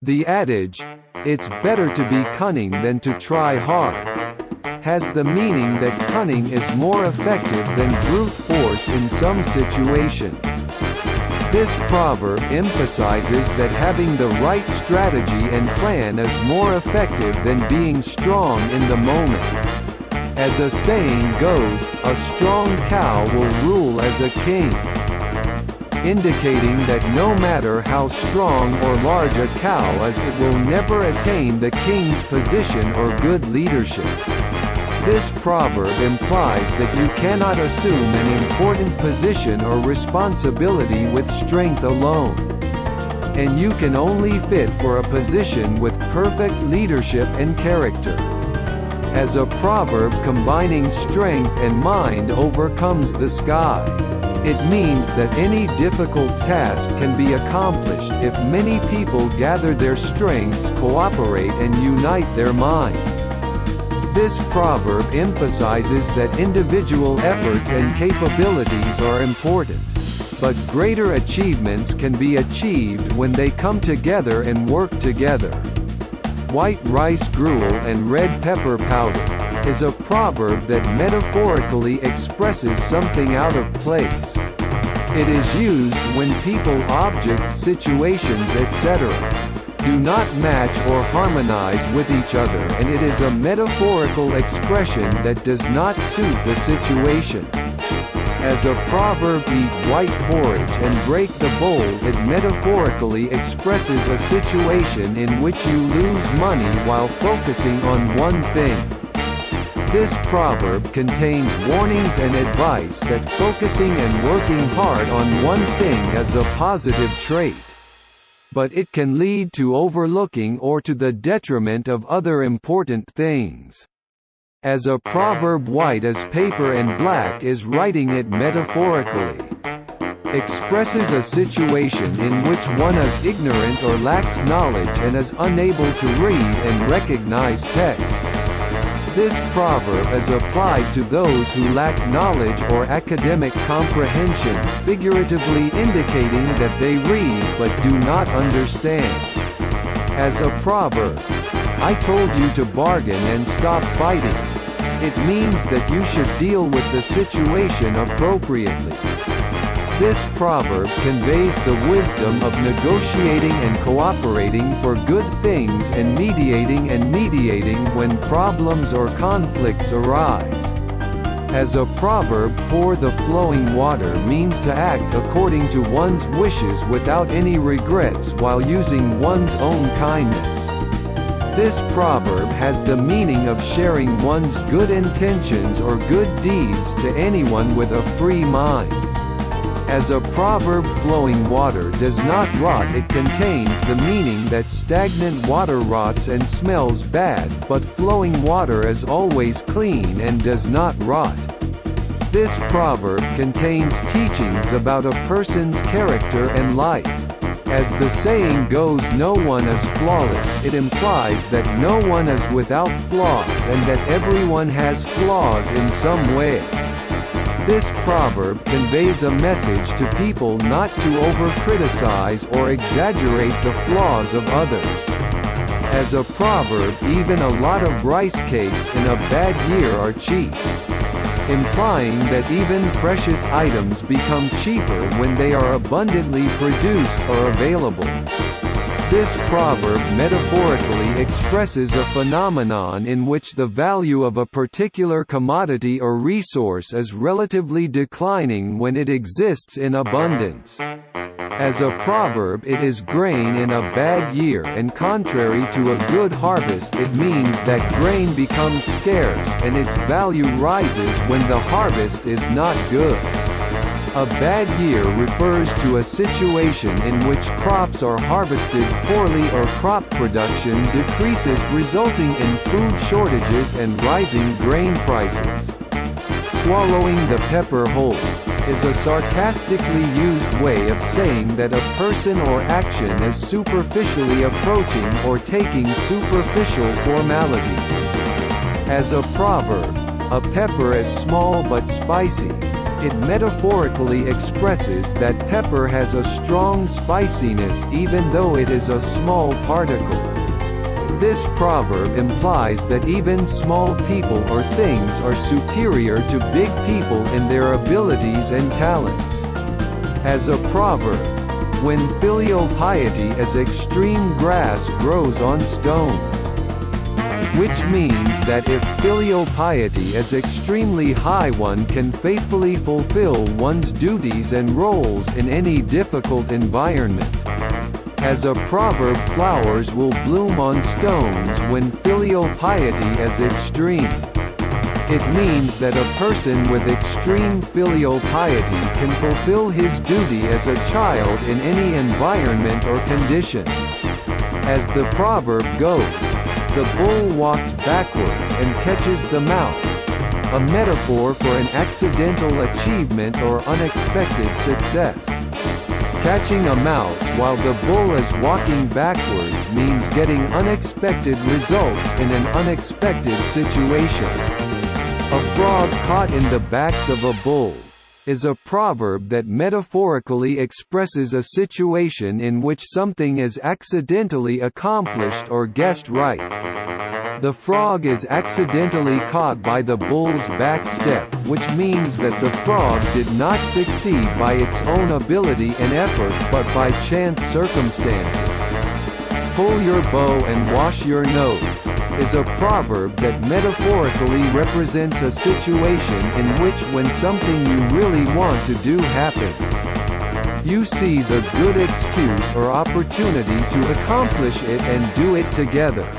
The adage, "It's better to be cunning than to try hard," has the meaning that cunning is more effective than brute force in some situations. This proverb emphasizes that having the right strategy and plan is more effective than being strong in the moment. As a saying goes, a strong cow will rule as a king, indicating that no matter how strong or large a cow is, it will never attain the king's position or good leadership. This proverb implies that you cannot assume an important position or responsibility with strength alone, and you can only fit for a position with perfect leadership and character. As a proverb combining strength and mind overcomes the sky, it means that any difficult task can be accomplished if many people gather their strengths, cooperate and unite their minds. This proverb emphasizes that individual efforts and capabilities are important, but greater achievements can be achieved when they come together and work together. White rice gruel and red pepper powder is a proverb that metaphorically expresses something out of place. It is used when people, objects, situations, etc. do not match or harmonize with each other, and it is a metaphorical expression that does not suit the situation. As a proverb, "Eat white porridge and break the bowl," it metaphorically expresses a situation in which you lose money while focusing on one thing. This proverb contains warnings and advice that focusing and working hard on one thing is a positive trait, but it can lead to overlooking or to the detriment of other important things. As a proverb, white as paper and black is writing it metaphorically. Expresses a situation in which one is ignorant or lacks knowledge and is unable to read and recognize text. This proverb is applied to those who lack knowledge or academic comprehension, figuratively indicating that they read but do not understand. As a proverb, "I told you to bargain and stop fighting," it means that you should deal with the situation appropriately. This proverb conveys the wisdom of negotiating and cooperating for good things and mediating when problems or conflicts arise. As a proverb, "Pour the flowing water" means to act according to one's wishes without any regrets while using one's own kindness. This proverb has the meaning of sharing one's good intentions or good deeds to anyone with a free mind. As a proverb, "Flowing water does not rot," it contains the meaning that stagnant water rots and smells bad, but flowing water is always clean and does not rot. This proverb contains teachings about a person's character and life. As the saying goes, "No one is flawless," it implies that no one is without flaws and that everyone has flaws in some way. This proverb conveys a message to people not to over-criticize or exaggerate the flaws of others. As a proverb, even a lot of rice cakes in a bad year are cheap, implying that even precious items become cheaper when they are abundantly produced or available. This proverb metaphorically expresses a phenomenon in which the value of a particular commodity or resource is relatively declining when it exists in abundance. As a proverb, it is grain in a bad year, and contrary to a good harvest, it means that grain becomes scarce and its value rises when the harvest is not good. A bad year refers to a situation in which crops are harvested poorly or crop production decreases, resulting in food shortages and rising grain prices. Swallowing the pepper whole is a sarcastically used way of saying that a person or action is superficially approaching or taking superficial formalities. As a proverb, a pepper is small but spicy. It metaphorically expresses that pepper has a strong spiciness even though it is a small particle. This proverb implies that even small people or things are superior to big people in their abilities and talents. As a proverb, when filial piety as extreme grass grows on stones. Which means that if filial piety is extremely high, one can faithfully fulfill one's duties and roles in any difficult environment. As a proverb, flowers will bloom on stones when filial piety is extreme. It means that a person with extreme filial piety can fulfill his duty as a child in any environment or condition. As the proverb goes, the bull walks backwards and catches the mouse, a metaphor for an accidental achievement or unexpected success. Catching a mouse while the bull is walking backwards means getting unexpected results in an unexpected situation. A frog caught in the backs of a bull is a proverb that metaphorically expresses a situation in which something is accidentally accomplished or guessed right. The frog is accidentally caught by the bull's back step, which means that the frog did not succeed by its own ability and effort but by chance circumstances. Pull your bow and wash your nose is a proverb that metaphorically represents a situation in which when something you really want to do happens, you seize a good excuse or opportunity to accomplish it and do it together.